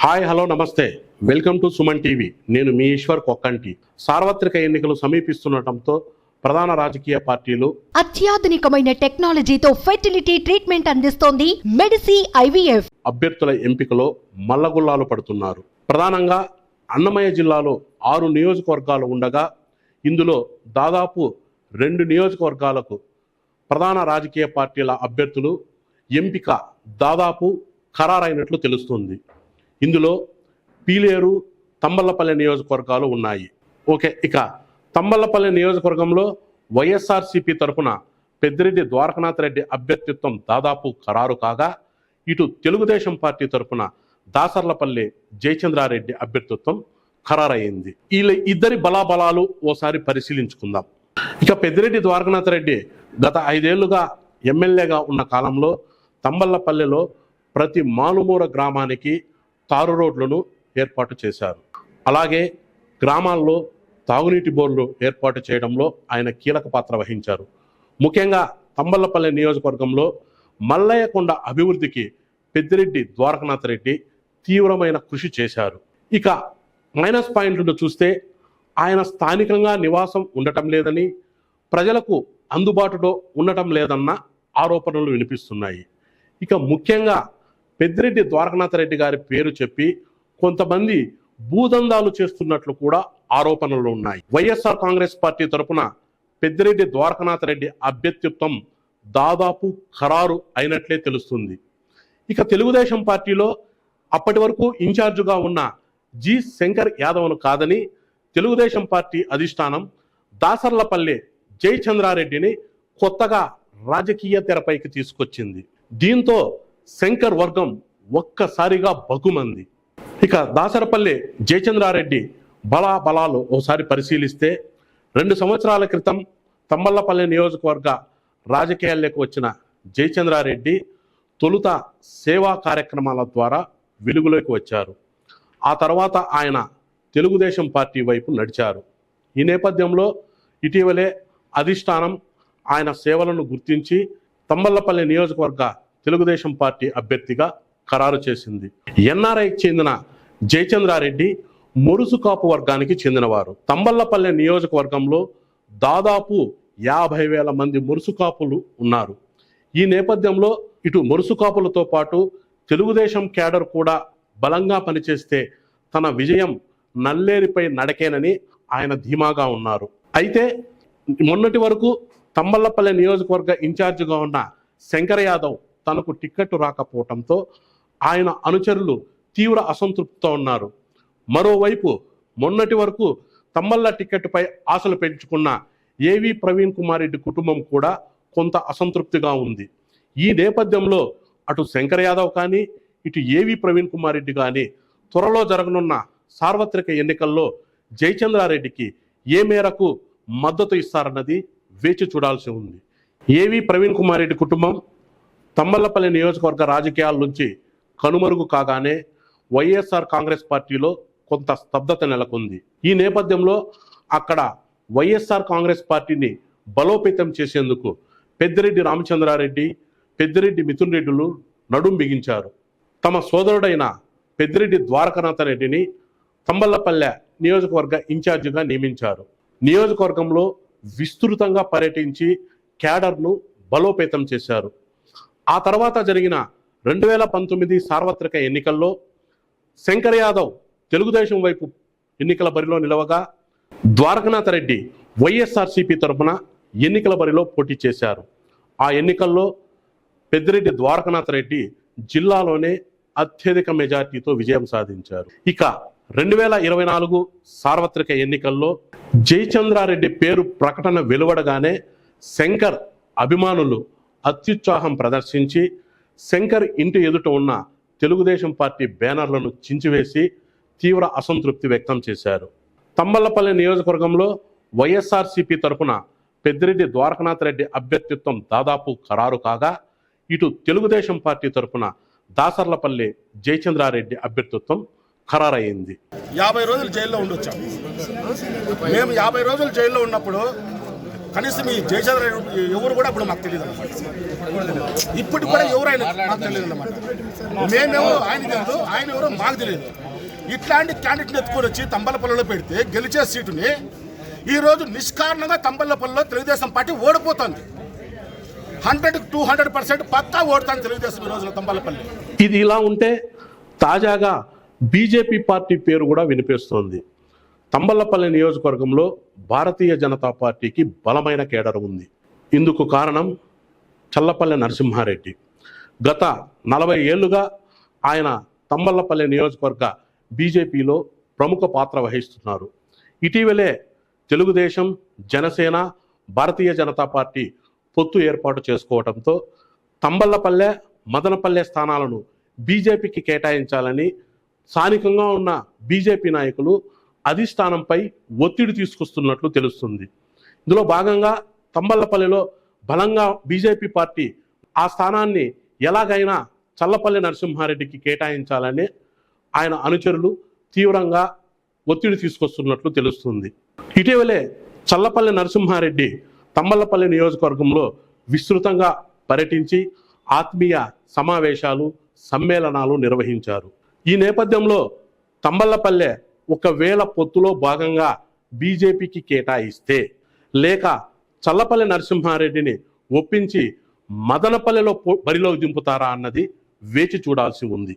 Hi hello నమస్తే welcome to Suman TV. నేను మీ ఈశ్వర్ కొక్కంటి. సార్వత్రిక ఎన్నికలు సమీపిస్తుండటంతో ప్రధాన రాజకీయ పార్టీలు అత్యాధునికమైన టెక్నాలజీతో ఫెర్టిలిటీ ట్రీట్మెంట్ అందిస్తోంది మెడిసి ఐవీఎఫ్ అభ్యర్థుల ఎంపికలో మల్లగుల్లాలు పడుతున్నారు. ప్రధానంగా అన్నమయ్య జిల్లాలో 6 నియోజకవర్గాలు ఉండగా ఇందులో దాదాపు 2 నియోజకవర్గాలకు ప్రధాన రాజకీయ పార్టీల అభ్యర్థులు ఎంపిక దాదాపు ఖరారైనట్లు తెలుస్తుంది. ఇందులో పీలేరు, తంబళ్లపల్లి నియోజకవర్గాలు ఉన్నాయి. ఇక తంబళ్లపల్లి నియోజకవర్గంలో వైఎస్ఆర్సీపీ తరఫున పెద్దిరెడ్డి ద్వారకనాథ్ రెడ్డి అభ్యర్థిత్వం దాదాపు ఖరారు కాగా, ఇటు తెలుగుదేశం పార్టీ తరఫున దాసర్లపల్లి జయచంద్రారెడ్డి అభ్యర్థిత్వం ఖరారైంది. వీళ్ళ ఇద్దరి బలాబలాలు ఓసారి పరిశీలించుకుందాం. ఇక పెద్దిరెడ్డి ద్వారకనాథ్ రెడ్డి గత 5 ఏళ్లుగా ఎమ్మెల్యేగా ఉన్న కాలంలో తంబళ్లపల్లిలో ప్రతి మానుమూర గ్రామానికి తారు రోడ్లను ఏర్పాటు చేశారు. అలాగే గ్రామాల్లో తాగునీటి బోర్లు ఏర్పాటు చేయడంలో ఆయన కీలక పాత్ర వహించారు. ముఖ్యంగా తంబళ్లపల్లి నియోజకవర్గంలో మల్లయ్యకొండ అభివృద్ధికి పెద్దిరెడ్డి ద్వారకనాథ్ రెడ్డి తీవ్రమైన కృషి చేశారు. ఇక మైనస్ పాయింట్లను చూస్తే ఆయన స్థానికంగా నివాసం ఉండటం లేదని, ప్రజలకు అందుబాటులో ఉండటం లేదన్న ఆరోపణలు వినిపిస్తున్నాయి. ఇక ముఖ్యంగా పెద్దిరెడ్డి ద్వారకనాథ్ రెడ్డి గారి పేరు చెప్పి కొంతమంది భూదందాలు చేస్తున్నట్లు కూడా ఆరోపణలు ఉన్నాయి. వైఎస్ఆర్ కాంగ్రెస్ పార్టీ తరఫున పెద్దిరెడ్డి ద్వారకనాథ్ రెడ్డి అభ్యర్థిత్వం దాదాపు ఖరారు అయినట్లే తెలుస్తుంది. ఇక తెలుగుదేశం పార్టీలో అప్పటి వరకు ఇన్ఛార్జిగా ఉన్న జి శంకర్ యాదవ్ను కాదని తెలుగుదేశం పార్టీ అధిష్టానం దాసర్లపల్లి జయచంద్రారెడ్డిని కొత్తగా రాజకీయ తెరపైకి తీసుకొచ్చింది. దీంతో శంకర్ వర్గం ఒక్కసారిగా బగుమంది. ఇక దాసరపల్లి జయచంద్రారెడ్డి బలాలు ఒకసారి పరిశీలిస్తే 2 సంవత్సరాల క్రితం తంబళ్లపల్లి నియోజకవర్గ రాజకీయాల్లోకి వచ్చిన జయచంద్రారెడ్డి తొలుత సేవా కార్యక్రమాల ద్వారా వెలుగులోకి వచ్చారు. ఆ తర్వాత ఆయన తెలుగుదేశం పార్టీ వైపు నడిచారు. ఈ నేపథ్యంలో ఇటీవలే అధిష్టానం ఆయన సేవలను గుర్తించి తంబళ్లపల్లి నియోజకవర్గ తెలుగుదేశం పార్టీ అభ్యర్థిగా ఖరారు చేసింది. ఎన్ఆర్ఐకి చెందిన జయచంద్రారెడ్డి మురుసుకాపు వర్గానికి చెందినవారు. తంబళ్లపల్లి నియోజకవర్గంలో దాదాపు 50,000 మంది మురుసుకాపులు ఉన్నారు. ఈ నేపథ్యంలో ఇటు మురుసుకాపులతో పాటు తెలుగుదేశం క్యాడర్ కూడా బలంగా పనిచేస్తే తన విజయం నల్లేరిపై నడకేనని ఆయన ధీమాగా ఉన్నారు. అయితే మొన్నటి వరకు తంబళ్లపల్లి నియోజకవర్గ ఇన్ఛార్జిగా ఉన్న శంకర్ యాదవ్ తనకు టిక్కెట్ రాకపోవడంతో ఆయన అనుచరులు తీవ్ర అసంతృప్తితో ఉన్నారు. మరోవైపు మొన్నటి వరకు తంబళ్ల టిక్కెట్పై ఆశలు పెంచుకున్న ఏవి ప్రవీణ్ కుమార్ రెడ్డి కుటుంబం కూడా కొంత అసంతృప్తిగా ఉంది. ఈ నేపథ్యంలో అటు శంకర్ యాదవ్ కానీ ఇటు ఏవి ప్రవీణ్ కుమార్ రెడ్డి కానీ త్వరలో జరగనున్న సార్వత్రిక ఎన్నికల్లో జయచంద్రారెడ్డికి ఏ మేరకు మద్దతు ఇస్తారన్నది వేచి చూడాల్సి ఉంది. ఏవి ప్రవీణ్ కుమార్ రెడ్డి కుటుంబం తంబళ్లపల్లి నియోజకవర్గ రాజకీయాల నుంచి కనుమరుగు కాగానే వైఎస్ఆర్ కాంగ్రెస్ పార్టీలో కొంత స్తబ్దత నెలకొంది. ఈ నేపథ్యంలో అక్కడ వైఎస్ఆర్ కాంగ్రెస్ పార్టీని బలోపేతం చేసేందుకు పెద్దిరెడ్డి రామచంద్రారెడ్డి, పెద్దిరెడ్డి మిథున్ రెడ్డిలు నడుం బిగించారు. తమ సోదరుడైన పెద్దిరెడ్డి ద్వారకనాథ్ రెడ్డిని తంబళ్లపల్లె నియోజకవర్గ ఇన్ఛార్జిగా నియమించారు. నియోజకవర్గంలో విస్తృతంగా పర్యటించి క్యాడర్ను బలోపేతం చేశారు. ఆ తర్వాత జరిగిన 2019 సార్వత్రిక ఎన్నికల్లో శంకర్ యాదవ్ తెలుగుదేశం వైపు ఎన్నికల బరిలో నిలవగా, ద్వారకనాథ్ రెడ్డి వైఎస్ఆర్సీపీ తరఫున ఎన్నికల బరిలో పోటీ చేశారు. ఆ ఎన్నికల్లో పెద్దిరెడ్డి ద్వారకనాథ్ రెడ్డి జిల్లాలోనే అత్యధిక మెజార్టీతో విజయం సాధించారు. ఇక 2024 సార్వత్రిక ఎన్నికల్లో జయచంద్రారెడ్డి పేరు ప్రకటన వెలువడగానే శంకర్ అభిమానులు అత్యుత్సాహం ప్రదర్శించి శంకర్ ఇంటి ఎదుట ఉన్న తెలుగుదేశం పార్టీ బ్యానర్లను చించివేసి తీవ్ర అసంతృప్తి వ్యక్తం చేశారు. తంబళ్లపల్లి నియోజకవర్గంలో వైఎస్ఆర్సీపీ తరఫున పెద్దిరెడ్డి ద్వారకనాథ్ రెడ్డి అభ్యర్థిత్వం దాదాపు ఖరారు కాగా, ఇటు తెలుగుదేశం పార్టీ తరఫున దాసర్లపల్లి జయచంద్రారెడ్డి అభ్యర్థిత్వం ఖరారైంది. 50 రోజులు జైల్లో ఉండొచ్చాం. మేము 50 రోజులు జైల్లో ఉన్నప్పుడు కనీసం ఈ జయచంద్ర ఎవరు కూడా ఇప్పుడు మాకు తెలియదు అన్నమాట. ఇప్పుడు కూడా ఎవరైనా మాకు తెలియదు అన్నమాట. మేమేమో ఆయన తెలియదు, ఆయన ఎవరో మాకు తెలియదు. ఇట్లాంటి క్యాండిడేట్ని ఎత్తుకొని వచ్చి తంబలపల్లిలో పెడితే గెలిచే సీటుని ఈరోజు నిష్కారణంగా తంబలపల్లిలో తెలుగుదేశం పార్టీ ఓడిపోతుంది. 100-200% పక్కా ఓడుతుంది తెలుగుదేశం ఈ రోజున తంబలపల్లి. ఇది ఇలా ఉంటే తాజాగా బీజేపీ పార్టీ పేరు కూడా వినిపిస్తోంది. తంబలపల్లి నియోజకవర్గంలో భారతీయ జనతా పార్టీకి బలమైన కేడర్ ఉంది. ఇందుకు కారణం చల్లపల్లి నరసింహారెడ్డి. గత 40 ఏళ్లుగా ఆయన తంబలపల్లి నియోజకవర్గ బీజేపీలో ప్రముఖ పాత్ర వహిస్తున్నారు. ఇటీవలే తెలుగుదేశం, జనసేన, భారతీయ జనతా పార్టీ పొత్తు ఏర్పాటు చేసుకోవడంతో తంబలపల్లె, మదనపల్లె స్థానాలను బీజేపీకి కేటాయించాలని స్థానికంగా ఉన్న బీజేపీ నాయకులు అధిష్టానంపై ఒత్తిడి తీసుకొస్తున్నట్లు తెలుస్తుంది. ఇందులో భాగంగా తంబలపల్లిలో బలంగా బీజేపీ పార్టీ ఆ స్థానాన్ని ఎలాగైనా చల్లపల్లి నరసింహారెడ్డికి కేటాయించాలని ఆయన అనుచరులు తీవ్రంగా ఒత్తిడి తీసుకొస్తున్నట్లు తెలుస్తుంది. ఇటీవలే చల్లపల్లి నరసింహారెడ్డి తంబలపల్లి నియోజకవర్గంలో విస్తృతంగా పర్యటించి ఆత్మీయ సమావేశాలు, సమ్మేళనాలు నిర్వహించారు. ఈ నేపథ్యంలో తంబలపల్లె ఒకవేళ పొత్తులో భాగంగా బీజేపీకి కేటాయిస్తే లేక చల్లపల్లి నరసింహారెడ్డిని ఒప్పించి మదనపల్లెలో బరిలో దింపుతారా అన్నది వేచి చూడాల్సి ఉంది.